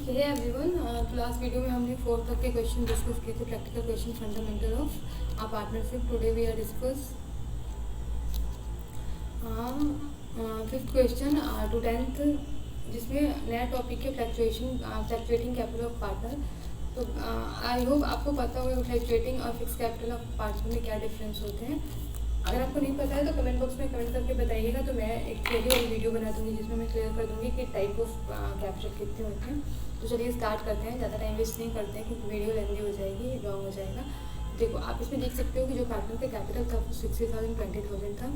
हे everyone, तो last video में हमने 4th तक के क्वेश्चन डिस्कस किए थे, practical question fundamental of partnership. Today we are discuss 5th question to 10th, जिसमें नया टॉपिक है फ्लक्चुएटिंग कैपिटल ऑफ पार्टनर. तो आई होप आपको पता होगा फ्लक्चुएटिंग और फिक्स कैपिटल ऑफ पार्टनर में क्या डिफरेंस होते हैं. अगर आपको नहीं पता है तो कमेंट बॉक्स में कमेंट करके बताइएगा, तो मैं एक क्लियर वाली वीडियो बना दूँगी जिसमें मैं क्लियर कर दूँगी कि टाइप ऑफ कैपिटल कितने होते हैं. तो चलिए स्टार्ट करते हैं, ज़्यादा टाइम वेस्ट नहीं करते हैं क्योंकि वीडियो लेंदी हो जाएगी, लॉन्ग हो जाएगा. देखो, आप इसमें देख सकते हो कि जो पार्टनर का कैपिटल था वो 60,000 20,000 था.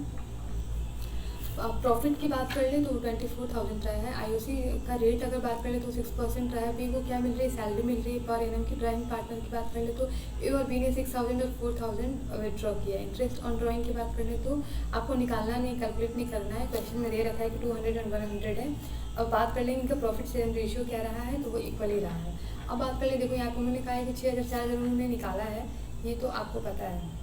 प्रॉफिट की बात कर ले तो 24,000 रहा है. आईओसी का रेट अगर बात कर ले तो 6% रहा है. बी को क्या मिल रही है, सैलरी मिल रही है पर एनम की. ड्राइंग पार्टनर की बात कर ले तो ए और बी ने 6,000 और 4,000 विड्रॉ किया है. इंटरेस्ट ऑन ड्राइंग की बात कर ले तो आपको निकालना नहीं, कैलकुलेट नहीं करना है. क्वेश्चन में दे रखा है कि 200 और 100 है. अब बात कर लेंगे इनका प्रॉफिट शेयरिंग रेशियो क्या रहा है, तो वो इक्वल ही रहा है. अब बात कर ले, देखो यहाँ पर उन्होंने कहा है कि 6,000 उन्होंने निकाला है, ये तो आपको पता है.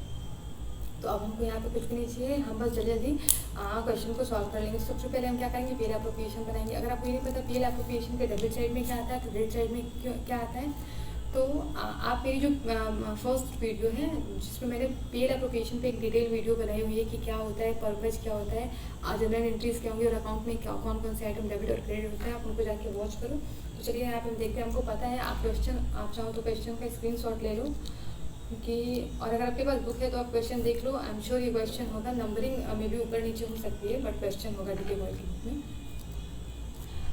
तो अब हमको यहाँ पे कुछ भी नहीं चाहिए, हम बस जल्दी क्वेश्चन को सॉल्व कर लेंगे. सबसे पहले हम क्या करेंगे, पीएल एप्रोप्रिएशन बनाएंगे. अगर आपको ये नहीं पता पीएल एप्रोप्रिएशन के डेबिट साइड में क्या आता है, क्रेडिट साइड में क्या आता है, तो आप मेरी जो फर्स्ट वीडियो है जिसमें मैंने पीएल एप्रोप्रिएशन पे एक डिटेल वीडियो बनाई हुई है कि क्या होता है, पर्पज क्या होता है, जनरल एंट्रीज क्या होंगी और अकाउंट में क्या कौन कौन से आइटम डेबिट और क्रेडिट होता है, आप उनको जाके वॉच करो. तो चलिए यहाँ पे हम देखते हैं, हमको पता है. आप चाहो तो क्वेश्चन का स्क्रीनशॉट ले लो कि, और अगर आपके पास बुक है तो आप क्वेश्चन देख लो. आई एम श्योर ये क्वेश्चन होगा. नंबरिंग में भी ऊपर नीचे हो सकती है बट क्वेश्चन होगा डीके बॉय की बुक में.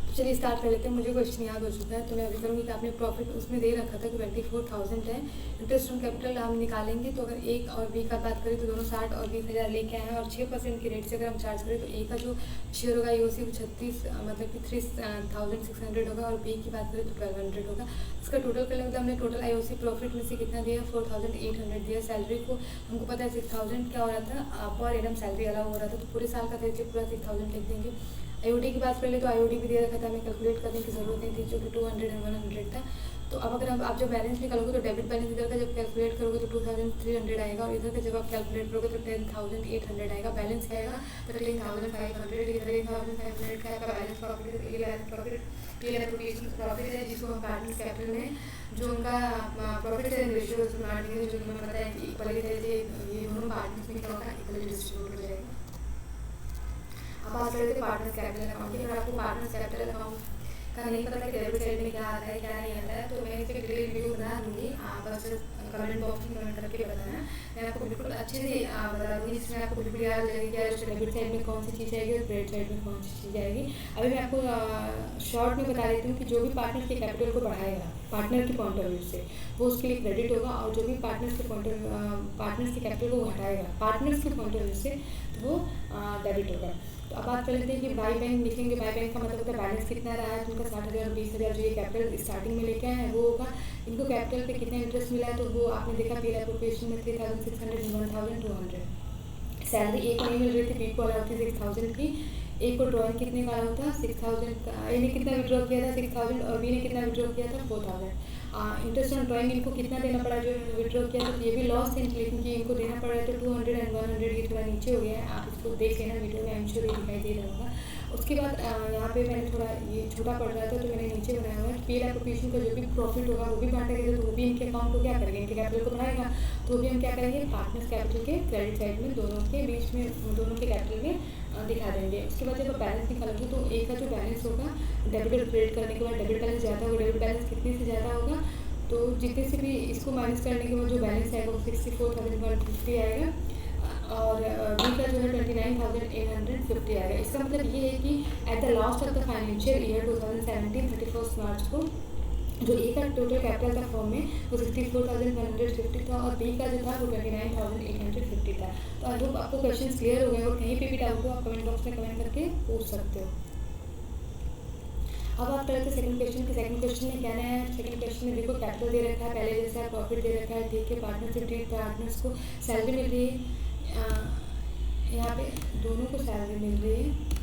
तो चलिए स्टार्ट कर लेते हैं. मुझे क्वेश्चन याद हो चुका है तो मैं अभी करूँगी कि आपने प्रॉफिट उसमें दे रखा था कि 24,000 है. इंटरेस्ट ऑन कैपिटल हम निकालेंगे तो अगर ए और बी का बात करें तो दोनों 60 और 20,000 लेके आए हैं और 6% के रेट से अगर हम चार्ज करें तो ए का जो शेयर होगा यूसी वो 36 मतलब कि 3,600 होगा और बी की बात करें तो 1,200 होगा. इसका टोटल कर लेंगे तो हमने टोटल आईओसी प्रॉफिट में से कितना दिया, 4,800 दिया. सैलरी को हमको पता है 6,000 क्या हो रहा था, पर एडम सैलरी अलाउ हो रहा था, तो पूरे साल का था पूरा 6,000 लिख देंगे. आईओडी की बात कर ले तो आईओडी भी दे रखा था, हमें कैलकुलेट करने की जरूरत नहीं थी जो कि 200 और 100 था. तो अब अगर आप जब बैलेंस निकालोगे तो डेबिट बैलेंस इधर का जब कैलकुलेट करोगे तो 2,300 आएगा और इधर का जब आप कैलकुलेट करोगे तो 10,800 आएगा. बैलेंस क्या आएगा, 13,500. इधर 13,500 का आपका बैलेंस प्रॉफिट है जिसको हम पार्टनर्स कैपिटल में जो उनका प्रॉफिट है रेशियो उसमें मान लीजिए, जो हमें पता है कि इक्वली ये दोनों पार्टनर्स में क्या होगा, इक्वली डिस्ट्रीब्यूट हो जाएगा. अब बात करते हैं पार्टनर्स कैपिटल अकाउंट की. अगर आपको पार्टनर्स कैपिटल अकाउंट का नहीं पता कि डेबिट साइड में क्या आता है क्या नहीं आता है तो मैं इस पर डिटेल वीडियो बना दूँगी. आप बस कमेंट बॉक्स में कमेंट करके बताना, मैं आपको बिल्कुल अच्छे से बता दूँगी जिसमें आपको बिल्कुल याद हो जाएगी कि डेबिट साइड में कौन सी चीज़ आएगी और क्रेडिट साइड में कौन सी चीज़ आएगी. अभी मैं आपको शॉर्ट में बता देती हूँ कि जो भी पार्टनर के कैपिटल को बढ़ाएगा पार्टनर के पॉइंट ऑफ व्यू से वो उसके लिए क्रेडिट होगा, और जो भी पार्टनर्स के कैपिटल को घटाएगा पार्टनर्स के पॉइंट ऑफ व्यू से तो वो डेबिट होगा. तो अब बात कर लेते हैं कि बाई बैंक लिखेंगे. बाई बैंक का मतलब होता है बैलेंस कितना रहा है, तो उनका 60,000 20,000 जो ये कैपिटल स्टार्टिंग में लेके आए हैं वो होगा. इनको कैपिटल पे कितना इंटरेस्ट मिला है तो वो आपने देखा पीएल एप्रोप्रिएशन में 3,600 1,200. सैलरी एक नहीं मिल रही थी, बी को अलाउ थी 6,000 की. एक को ड्रॉइंग कितने का आया था 6,000 का, ए ने कितना विड्रॉ किया था 6,000 और बी ने कितना विड्रॉ किया था 4,000. इंटरेस्ट ऑन ड्रॉइंग इनको कितना देना पड़ा जो विड्रॉ किया था, तो ये भी लॉस है लेकिन कि इनको देना पड़ा है तो 200 और 100. ये थोड़ा नीचे हो गया है, आप इसको देख लेना वीडियो में, आई एम श्योर ये दिखाई दे रहा होगा. उसके बाद यहाँ पे मैंने थोड़ा ये छोटा पड़ रहा था तो मैंने नीचे बनाया हुआ है. पीएल एप्रोप्रिएशन का जो भी प्रॉफिट होगा वो भी बांटेगा तो वो भी इनके अकाउंट को क्या करेंगे, इनके कैपिटल को बढ़ाएगा. तो भी हम क्या करेंगे, पार्टनर्स कैपिटल के क्रेडिट साइड में दोनों के बीच में दोनों के कैपिटल में दिखा देंगे. उसके बाद जब बैलेंस निकालोगे तो एक का जो बैलेंस होगा डेबिट और क्रेडिट करने के बाद डेबिट बैलेंस ज़्यादा होगा. डेबिट बैलेंस कितने से ज़्यादा होगा, तो जितने से भी इसको माइनस करने के बाद जो बैलेंस आएगा वो 64,150 आएगा और बी का जो है 29,850 आएगा. इसका मतलब ये है कि at the last of the financial year 2017 31 मार्च को जो ए का टोटल कैपिटल था फॉर्म में वो 64,150 था और बी का जो था वो 29,850 था. तो आई होप आपको क्वेश्चन क्लियर हो गए और कहीं पे भी डाउट हो आप कमेंट बॉक्स में कमेंट करके पूछ सकते हो. अब आप करते हैं सेकंड क्वेश्चन. सेकंड क्वेश्चन में कहना है, सेकंड क्वेश्चन में देखो कैपिटल दे रखा है पहले जैसा, प्रॉफिट दे रखा है, ठीक है. पार्टनर्स को सैलरी मिल रही है, यहाँ पे दोनों को सैलरी मिल रही है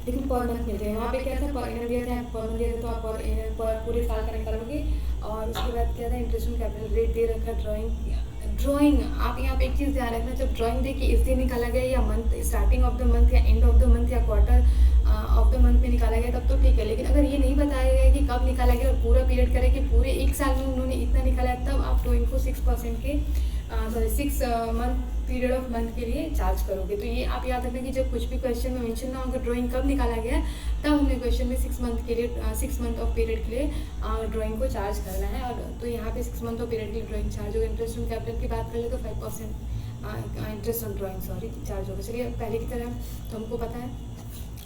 लेकिन पर मंथ मिल रही है. वहाँ पे क्या था, पर एनम दिया था, पर मंथ दिया था तो आप पर पूरे साल का निकालोगे. और उसके बाद क्या था, इंटरेस्ट ऑन कैपिटल रेट दे रखा है. ड्राइंग आप यहाँ पे एक चीज़ ध्यान रखना, जब ड्राइंग देखिए इसलिए निकाला गया या month starting of the month या एंड ऑफ द मंथ या क्वार्टर ऑफ द मंथ में निकाला गया तब तो ठीक है, लेकिन अगर ये नहीं बताया गया कि कब निकाला गया और पूरा पीरियड करें कि पूरे एक साल में उन्होंने इतना निकाला है, तब आप ड्राइंग को 6% के 6 मंथ पीरियड ऑफ मंथ के लिए चार्ज करोगे। तो ये आप याद रखना कि जब कुछ भी क्वेश्चन में मेंशन ना होगा ड्राइंग कब निकाला गया, तब हमें क्वेश्चन में 6 मंथ के लिए 6 मंथ ऑफ पीरियड के लिए ड्राइंग को चार्ज करना है। और तो यहाँ पे 6 मंथ ऑफ पीरियड के लिए ड्राइंग चार्ज होगा। इंटरेस्ट ऑन कैपिटल की बात कर ले तो 5% इंटरेस्ट ऑन ड्राइंग चार्ज होगा। चलिए पहले की तरह तो हमको पता है,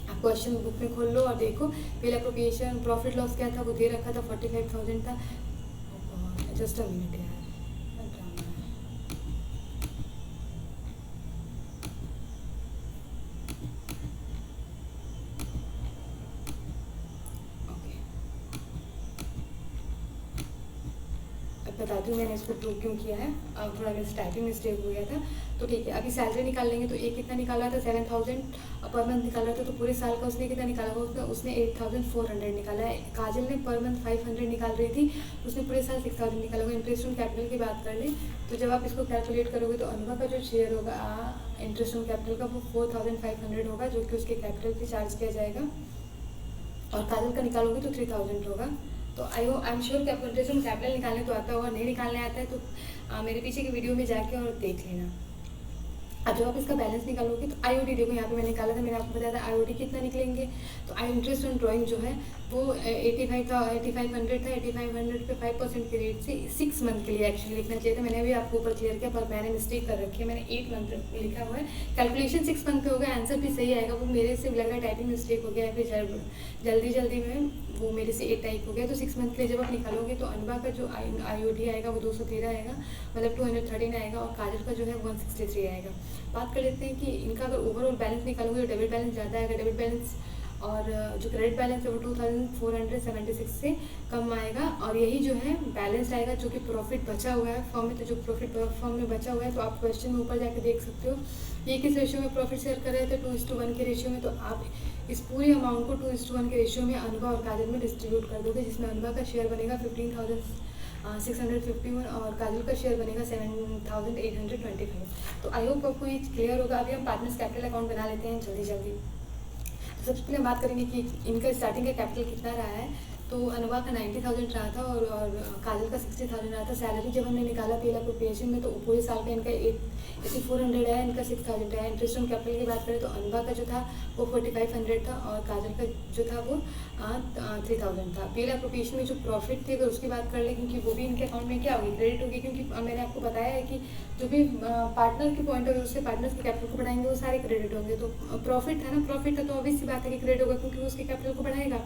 आप क्वेश्चन बुक में खोल लो और देखो। पहले अप्रोप्रिएशन प्रॉफिट लॉस क्या था, वो दे रखा था 45,000 था। जस्ट अ मिनट यार, बताती हूँ मैंने इसको प्रूव क्यों किया है। अब थोड़ा मेरे टाइपिंग मिस्टेक हो गया था। तो ठीक है, अभी सैलरी निकाल लेंगे। तो एक कितना निकाला था, 7,000 पर मंथ निकाला था। तो पूरे साल का उसने कितना निकाला होगा, उसने 8,400 निकाला है। काजल ने पर मंथ 500 निकाल रही थी, उसने पूरे साल 6,000 निकाला होगा। इंटरेस्ट ऑन कैपिटल की बात कर ले तो जब आप इसको कैलकुलेट करोगे तो अनुभव का जो शेयर होगा इंटरेस्ट ऑन कैपिटल का, वो 4,500 होगा, जो कि उसके कैपिटल पे चार्ज किया जाएगा। और काजल का निकालोगे तो 3,000 होगा। तो आई एम श्योर कि आपको इंटरेस्ट ऑन कैपिटल निकालने तो आता होगा, नहीं निकालने आता है तो मेरे पीछे की वीडियो में जाके और देख लेना। अब जब आप इसका बैलेंस निकालोगे तो आईओडी देखो, यहाँ पे मैंने निकाला था, मैंने आपको बताया था आईओडी कितना निकलेंगे। तो आई इंटरेस्ट ऑन ड्राइंग जो है वो 8500 था। 8500 पे 5% के रेट से 6 मंथ के लिए एक्चुअली लिखना चाहिए था। मैंने भी आपको ऊपर क्लियर किया, पर मैंने मिस्टेक कर रखी है, मैंने 8 मंथ लिखा हुआ है। कैलकुलेशन 6 मंथ पे होगा, आंसर भी सही आएगा। वो मेरे से लग रहा है टाइपिंग मिस्टेक हो गया है, फिर जल्दी में वो मेरे से 8 टाइप हो गया। तो 6 मंथ के लिए जब आप निकालोगे तो अनबा का जो आईओडी आएगा वो 213 आएगा, मतलब 213 आएगा। और काजल का जो है 163 आएगा। बात कर लेते हैं कि इनका अगर ओवरऑल बैलेंस निकालोगे तो डेबिट बैलेंस ज़्यादा आएगा। डेबिट बैलेंस और जो क्रेडिट बैलेंस है वो 2,476 से कम आएगा। और यही जो है बैलेंस आएगा जो कि प्रॉफिट बचा हुआ है फॉर्म में। तो जो प्रॉफिट फॉर्म में बचा हुआ है, तो आप क्वेश्चन में ऊपर जाकर देख सकते हो ये किस रेशियो में प्रॉफिट शेयर कर रहे थे, 2:1 के रेशियो में। तो आप इस पूरी अमाउंट को 2:1 के रेशियो में अनुभव और काजल में डिस्ट्रीब्यूट कर दोगे, जिसमें अनुभव का शेयर बनेगा 15,651 और काजल का शेयर बनेगा 7,825। तो आई होप आपको ये क्लियर होगा। अभी हम पार्टनर्स कैपिटल अकाउंट बना लेते हैं जल्दी। तो सबसे पहले हम बात करेंगे कि इनका स्टार्टिंग का कैपिटल कितना रहा है। तो अनुभा का 90,000 रहा था और काजल का 60,000 रहा था। सैलरी जब हमने निकाला पहला अप्रोप्रिएशन में, तो पूरे साल का इनका 8400 है, इनका 6,000 है। इंटरेस्ट ऑन कैपिटल की बात करें तो अनुभा का जो था वो 4500 था और काजल का जो था वो 3,000 था। पहले अप्रोप्रिएशन में जो प्रॉफिट थे अगर उसकी बात कर लें, क्योंकि वो भी इनके अकाउंट में क्या होगी, क्रेडिट होगी। क्योंकि मैंने आपको बताया है कि जो भी पार्टनर के पॉइंट ऑफ व्यू से पार्टनर्स के कैपिटल को बढ़ाएंगे वो सारे क्रेडिट होंगे। तो प्रॉफिट है ना, प्रॉफिट है तो ऑब्वियस सी बात है कि क्रेडिट होगा, क्योंकि वो उसके कैपिटल को बढ़ाएगा।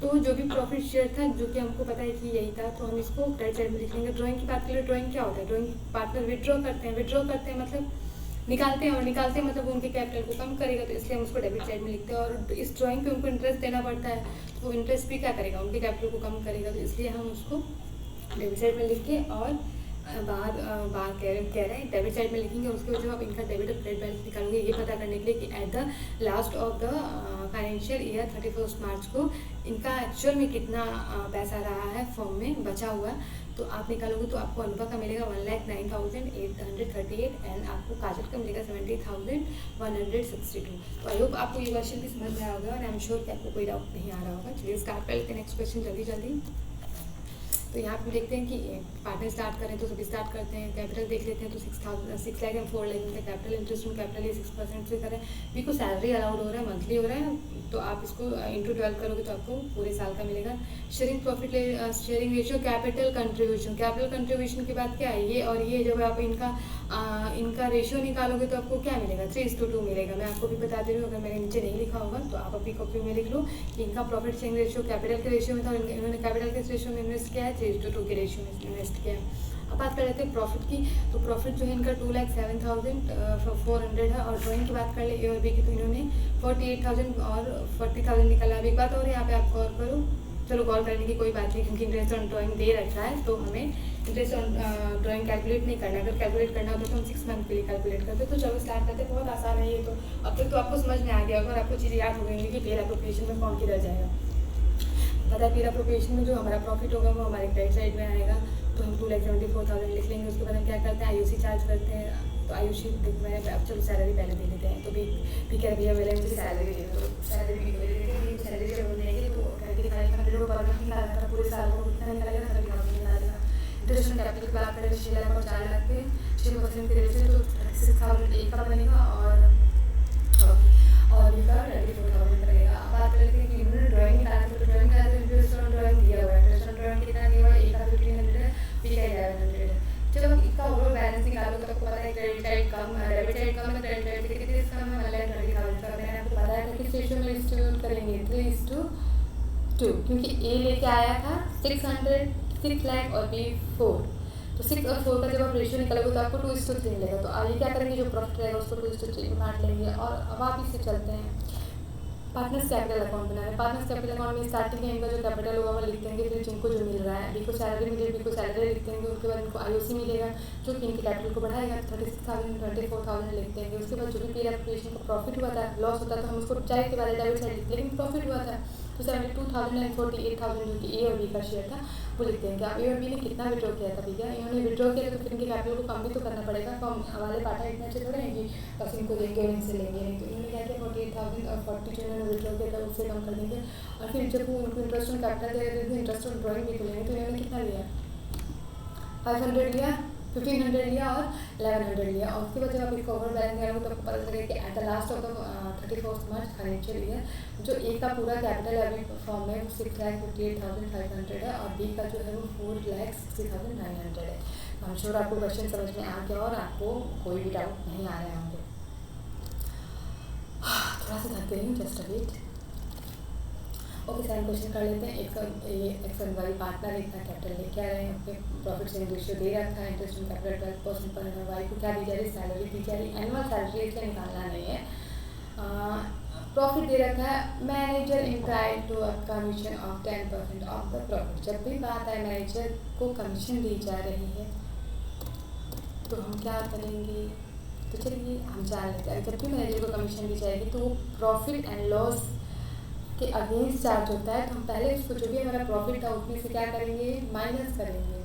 तो जो भी प्रॉफिट शेयर था, जो कि हमको पता है कि यही था, तो हम इसको क्रेडिट साइड में लिख लेंगे। ड्राइंग की बात करें, ड्राइंग क्या होता है, ड्राइंग पार्टनर विड्रॉ करते हैं मतलब निकालते हैं, और निकालते हैं मतलब उनके कैपिटल को कम करेगा, तो इसलिए हम उसको डेबिट साइड में लिखते हैं। और इस ड्राइंग पे उनको इंटरेस्ट देना पड़ता है, तो वो इंटरेस्ट भी क्या करेगा, उनके कैपिटल को कम करेगा, तो इसलिए हम उसको डेबिट साइड में लिख के और बाहर कह रहे हैं डेबिट साइड में लिखेंगे। और उसके बाद जब आप इनका डेबिट और क्रेडिट बैलेंस निकालोगे, ये पता करने के लिए कि at the last of the financial year 31 मार्च को इनका एक्चुअल में कितना पैसा रहा है फॉर्म में बचा हुआ, तो आप निकालोगे तो आपको अनुभव का मिलेगा 1,09,838 एंड आपको काजल का मिलेगा 70,162। तो आई होप आपको ये क्वेश्चन भी समझ में आया होगा और आई एम श्योर कि आपको कोई डाउट नहीं आ रहा होगा। चलिए स्टार्ट कर लेते हैं नेक्स्ट क्वेश्चन जल्दी। तो यहाँ पे देखते हैं कि पार्टनर स्टार्ट करें तो सभी स्टार्ट करते हैं। कैपिटल देख लेते हैं तो 6 लाख एंड 4 लाख का कैपिटल। इंटरेस्ट ऑन कैपिटल ये 6% से करें, बिल्कुल सैलरी अलाउड हो रहा है, मंथली हो रहा है, तो आप इसको इंटू 12 करोगे तो आपको पूरे साल का मिलेगा। Sharing profit sharing ratio capital contribution की बात क्या है, ये और ये जब आप इनका रेशियो निकालोगे तो आपको क्या मिलेगा, 3:2 मिलेगा। मैं आपको भी बता दे रही हूँ, अगर मैंने नीचे नहीं लिखा होगा तो आप अपनी कॉपी में लिख लो कि इनका प्रॉफिट शेयरिंग रेशियो कैपिटल के रेशियो में था, इन्होंने कैपिटल के रेशियो में इन्वेस्ट किया है, 3:2 के रेशियो में इन्वेस्ट किया है। अब बात कर लेते हैं प्रॉफिट की। तो प्रॉफिट जो है इनका 2,07,400 है। और ड्राइंग की बात कर ले ए और बी की, तो इन्होंने 48,000 और 40,000 निकाला। अब एक बात और यहाँ पे आप गौर करो, चलो गौर करने की कोई बात नहीं, क्योंकि इंटरेस्ट ऑन ड्राइंग दे रखा है तो हमें इंटरेस्ट ऑन ड्राइंग कैलकुलेट नहीं करना। अगर कैलकुलेट करना होता तो हम 6 मंथ के लिए कैलकुलेट करते। तो चलो स्टार्ट करते, बहुत आसान है ये। तो अब तक तो आपको समझ में आ गया होगा और आपको चीज़ें याद हो गई कि पेड एप्रोप्रिएशन में कौन किधर जाएगा। पता है पेड एप्रोप्रिएशन में जो हमारा प्रॉफिट होगा वो हमारे क्रेडिट साइड में आएगा, तो हम 2,74,000 लिख लेंगे। उसके बाद हम क्या करते हैं, आईओसी चार्ज करते हैं। तो आयुषी मैं अब चलो सैलरी पहले दे लेते हैं। तो भी ठीक है भैया मेरे मुझे सैलरी दे दो, सैलरी सैलरी जब देंगे तो 2500 को पर मंथ निकाला था, पूरे साल को कितना निकालेगा 30,000 निकालेगा। इंटरेस्ट ऑन कैपिटल की बात करें 6 लाख और 4 लाख पे 6% के रेट से तो 36,000 एक का बनेगा और बी का 24,000 बनेगा। अब बात करते हैं कि इन्होंने ड्राइंग निकाला तो ड्राइंग का इंटरेस्ट ऑन ड्राइंग दिया हुआ है, इंटरेस्ट ऑन ड्राइंग कितना दिया हुआ है, ए का 1500 है, बी का 1100 है। जब इसका ओवरऑल बैलेंस निकालो तो आपको पता है क्रेडिट साइड कम है, डेबिट साइड कम है, क्रेडिट साइड कितने कम है, 1,20,000 का। मैंने आपको बताया था किस रेशियो में डिस्ट्रीब्यूट करेंगे 3:2, क्योंकि ए लेके आया था 6 लाख और बी 4, तो 6 और 4 का जब आप रेशियो निकालोगे तो आपको 2:3 मिलेगा। तो आगे क्या करेंगे, जो प्रॉफिट रहेगा उसको 2:3 में बांट लेंगे। और अब आप इससे चलते हैं पार्टनर्स कैपिटल अकाउंट बनाए। पार्टनर्स कैपिटल अकाउंट में स्टार्टिंग में इनका जो कैपिटल होगा वो लिख देंगे, फिर जिनको जो मिल रहा है, बी को सैलरी मिलेगी, बी को सैलरी लिख देंगे, उसके बाद इनको आईओसी मिलेगा जो कि इनके कैपिटल को बढ़ाएगा, 36,000 24,000 लिख देंगे। उसके बाद जो भी पी एप्लीकेशन का प्रॉफिट हुआ था, लॉस होता है तो हम उसको चाहे के बाद डेबिट साइड लिखते, लेकिन प्रॉफिट हुआ था तो 72,000 एंड 48,000 जो कि ए और बी का शेयर था वो लिख देंगे। अब ए और बी ने कितना विड्रॉ किया था भैया, इन्होंने विड्रॉ किया तो फिर इनके कैपिटल को कम भी तो करना पड़ेगा, कम हमारे पार्टनर इतने अच्छे थोड़े हैं कि बस इनको देंगे और इनसे लेंगे नहीं। तो इन्होंने क्या किया 48,000 और 40 जो इन्होंने विड्रॉ किया था उससे कम कर देंगे। और फिर जब वो उनको इंटरेस्ट ऑन कैपिटल दे रहे थे, इंटरेस्ट ऑन ड्राइंग भी तो लेंगे, तो इन्होंने कितना लिया 500 लिया, 1500 लिया और 1100 लिया। और उसके बाद जब आप इसका ओवरऑल बैलेंस निकालोगे तो आपको पता चलेगा कि at the last of the 31st March financial year जो ए का पूरा कैपिटल अभी फॉर्म में 6,58,500 है और बी का जो है वो 4,60,900 है। आई एम श्योर आपको क्वेश्चन समझ में आ गया और आपको कोई भी डाउट नहीं आ रहे होंगे। थोड़ा सा थक गई हूँ, जस्ट अ वेट। ओके सारे क्वेश्चन कर लेते हैं। एक्स एंड वाई पार्टनर इतना कैपिटल लेके आ रहे हैं, अपने प्रॉफिट शेयरिंग रेशियो दे रखा है, इंटरेस्ट ऑन कैपिटल 12% पर है, वाई को क्या दी जा रही है, सैलरी दी जा रही है, एनुअल सैलरी इसलिए निकालना नहीं है, प्रॉफिट दे रखा है, manager entitled to a commission of 10% of the profit. जब भी बात है मैनेजर को कमीशन दी जा रही है तो हम क्या करेंगे, तो चलिए हम जान लेते हैं। जब भी मैनेजर को कमीशन दी जाएगी तो वो प्रॉफिट एंड लॉस के अगेंस्ट चार्ज होता है, तो हम पहले उसको जो भी हमारा प्रॉफिट था उसमें से क्या करेंगे, माइनस करेंगे,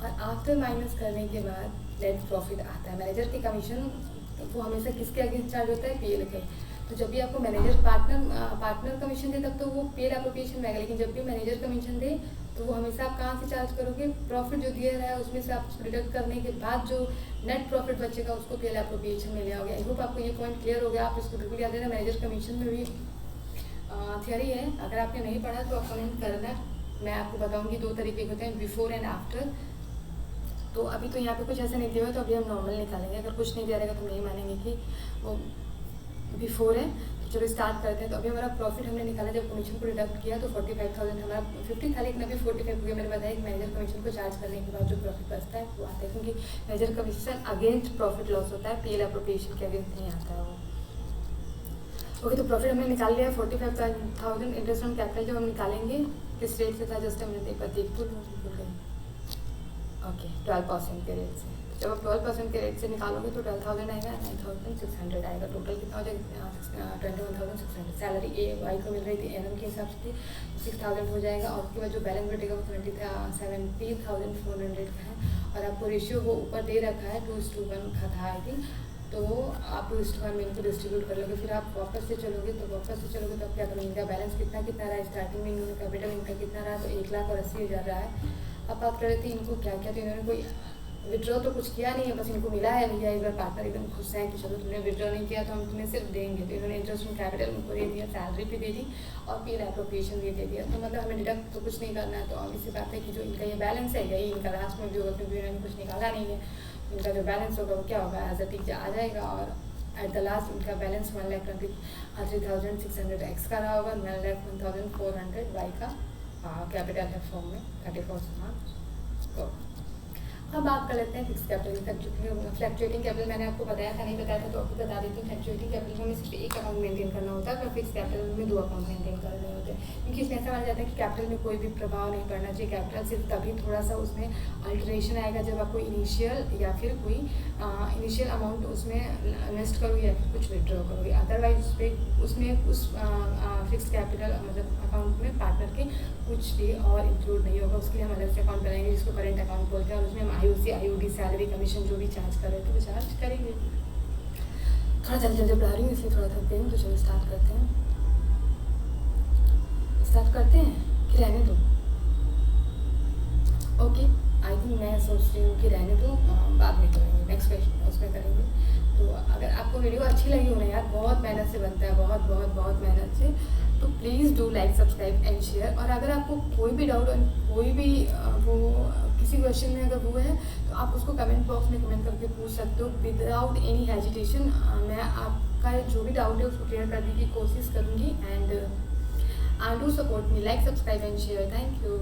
और आफ्टर माइनस करने के बाद नेट प्रॉफिट आता है। मैनेजर की कमीशन वो हमेशा किसके अगेंस्ट चार्ज होता है, पीएल के। तो जब भी आपको मैनेजर पार्टनर कमीशन दे तब तो वो पीएल एप्रोप्रिएशन में आएगा, लेकिन जब भी मैनेजर कमीशन दे तो वो हमेशा आप कहाँ से चार्ज करोगे, प्रॉफिट जो दिया रहा है उसमें से आप डिडक्ट करने के बाद जो नेट प्रॉफिट बचेगा उसको पीएल एप्रोप्रिएशन में ले आओगे। आई होप आपको ये पॉइंट क्लियर हो गया, आप इसको बिल्कुल याद रखना। मैनेजर कमीशन में भी थियरी है, अगर आपने नहीं पढ़ा तो आप कमेंट करना, मैं आपको बताऊँगी। 2 तरीके होते हैं, बिफोर एंड आफ्टर। तो अभी तो यहाँ पे कुछ ऐसा नहीं दिया हुआ, तो अभी हम नॉर्मल निकालेंगे। अगर कुछ नहीं दिया रहेगा तो नहीं मानेंगे कि वो बिफोर है। तो चलो स्टार्ट करते हैं। तो अभी हमारा प्रॉफिट हमने निकाला, जब कमीशन को डिडक्ट किया तो 45,000 हमारा 50 था, लेकिन अभी 45 हो गया। मैंने बताया कि मैनेजर कमीशन को चार्ज करने के बाद जो प्रॉफिट बचता है वो आता है, क्योंकि manager commission against profit loss होता है, पीएल एप्रोप्रिएशन के अगेंस्ट नहीं आता है वो। ओके, तो प्रॉफिट हमने निकाल लिया 45,000। इंटरेस्ट ऑन कैपिटल जब हम निकालेंगे किस रेट से था, जस्ट हमने देखो ओके 12% के रेट से। जब आप 12% के रेट से निकालोगे तो 12,000 आएगा, 9,600 आएगा। टोटल कितना हो जाएगा 21,600। सैलरी ए वाई को मिल रही थी एनएम के हिसाब से 6,000 हो जाएगा, और उसके बाद जो बैलेंस बटेगा वो 70,400 का है। और आपको रेशियो वो ऊपर दे रखा है 2:1 का था आई थिंक, तो आप 2:1 में इनको डिस्ट्रीब्यूट कर लोगे। फिर आप वापस से चलोगे तो आप क्या करोगे, इनका बैलेंस कितना रहा है, स्टार्टिंग में इन्होंने कैपिटल इनका कितना रहा, तो 1,80,000 रहा है। अब बात कर रहे थे इनको क्या क्या, तो इन्होंने कोई विड्रॉ तो कुछ किया नहीं है, बस इनको मिला है भैया। एक बार पार्टनर एकदम खुश हैं कि चलो तुमने विड्रॉ नहीं किया तो हम तुम्हें सिर्फ देंगे, तो इन्होंने इंटरेस्ट ऑन कैपिटल उनको दे दिया, सैलरी भी दे दी और पीएल एप्रोप्रिएशन भी दे दिया। तो मतलब हमें डिडक्ट तो कुछ नहीं करना है। तो अब इसी बात है कि जो इनका ये बैलेंस है यही इनका लास्ट में भी होगा, क्योंकि इन्होंने कुछ निकाला नहीं है। इनका जो बैलेंस होगा वो क्या होगा, एज अ टीचर आ जाएगा, और एट द लास्ट उनका बैलेंस 1,23,600 एक्स का रहा होगा, 1,01,400 वाई का कैपिटल है फॉर्म में 31st मार्च को। अब बात कर लेते हैं फिक्स कैपिटल फ्लैक्चुएटिंग कैपिटल। मैंने आपको बताया था, नहीं बताया था तो आपको बता देती हूँ। फ्लैक्चुएटिंग कैपिटल में हमें सिर्फ एक अकाउंट मेंटेन करना होता है, पर फिक्स कैपिटल में 2 अकाउंट मेंटेन करने होते हैं, क्योंकि इसमें ऐसा माना जाता है कि कैपिटल में कोई भी प्रभाव नहीं पड़ना चाहिए। कैपिटल सिर्फ तभी थोड़ा सा उसमें अल्टरेशन आएगा जब आपको इनिशियल या फिर कोई इनिशियल अमाउंट उसमें इन्वेस्ट करोगे या फिर कुछ विड्रॉ करोगे। अदरवाइज उसमें उस फिक्स कैपिटल मतलब अकाउंट में पार्टनर के कुछ भी और इंक्लूड नहीं होगा। उसके लिए हम अलग से अकाउंट बनाएंगे जिसको करेंट अकाउंट बोलते हैं, और उसमें हम आईओसी आईओडी सैलरी कमीशन जो भी चार्ज कर रहे थे वो चार्ज करेंगे। थोड़ा थोड़ा जल्दी जल्दी पढ़ा रही हूँ इसलिए थोड़ा थक गई हूँ, तो चलो स्टार्ट करते हैं कि रहने दो। ओके, आई थिंक मैं सोच रही हूँ कि रहने दो, बाद में करेंगे, नेक्स्ट क्वेश्चन उसमें करेंगे। तो अगर आपको वीडियो अच्छी लगी हो ना यार, बहुत मेहनत से बनता है, बहुत बहुत बहुत मेहनत से, तो please do like subscribe and share. और अगर आपको कोई भी डाउट और कोई भी वो किसी क्वेश्चन में अगर वो है तो आप उसको कमेंट बॉक्स में कमेंट करके पूछ सकते हो विदाउट एनी हेजिटेशन। मैं आपका जो भी डाउट है उसको क्लियर करने की कोशिश करूँगी। And do support me, like subscribe and share. Thank you.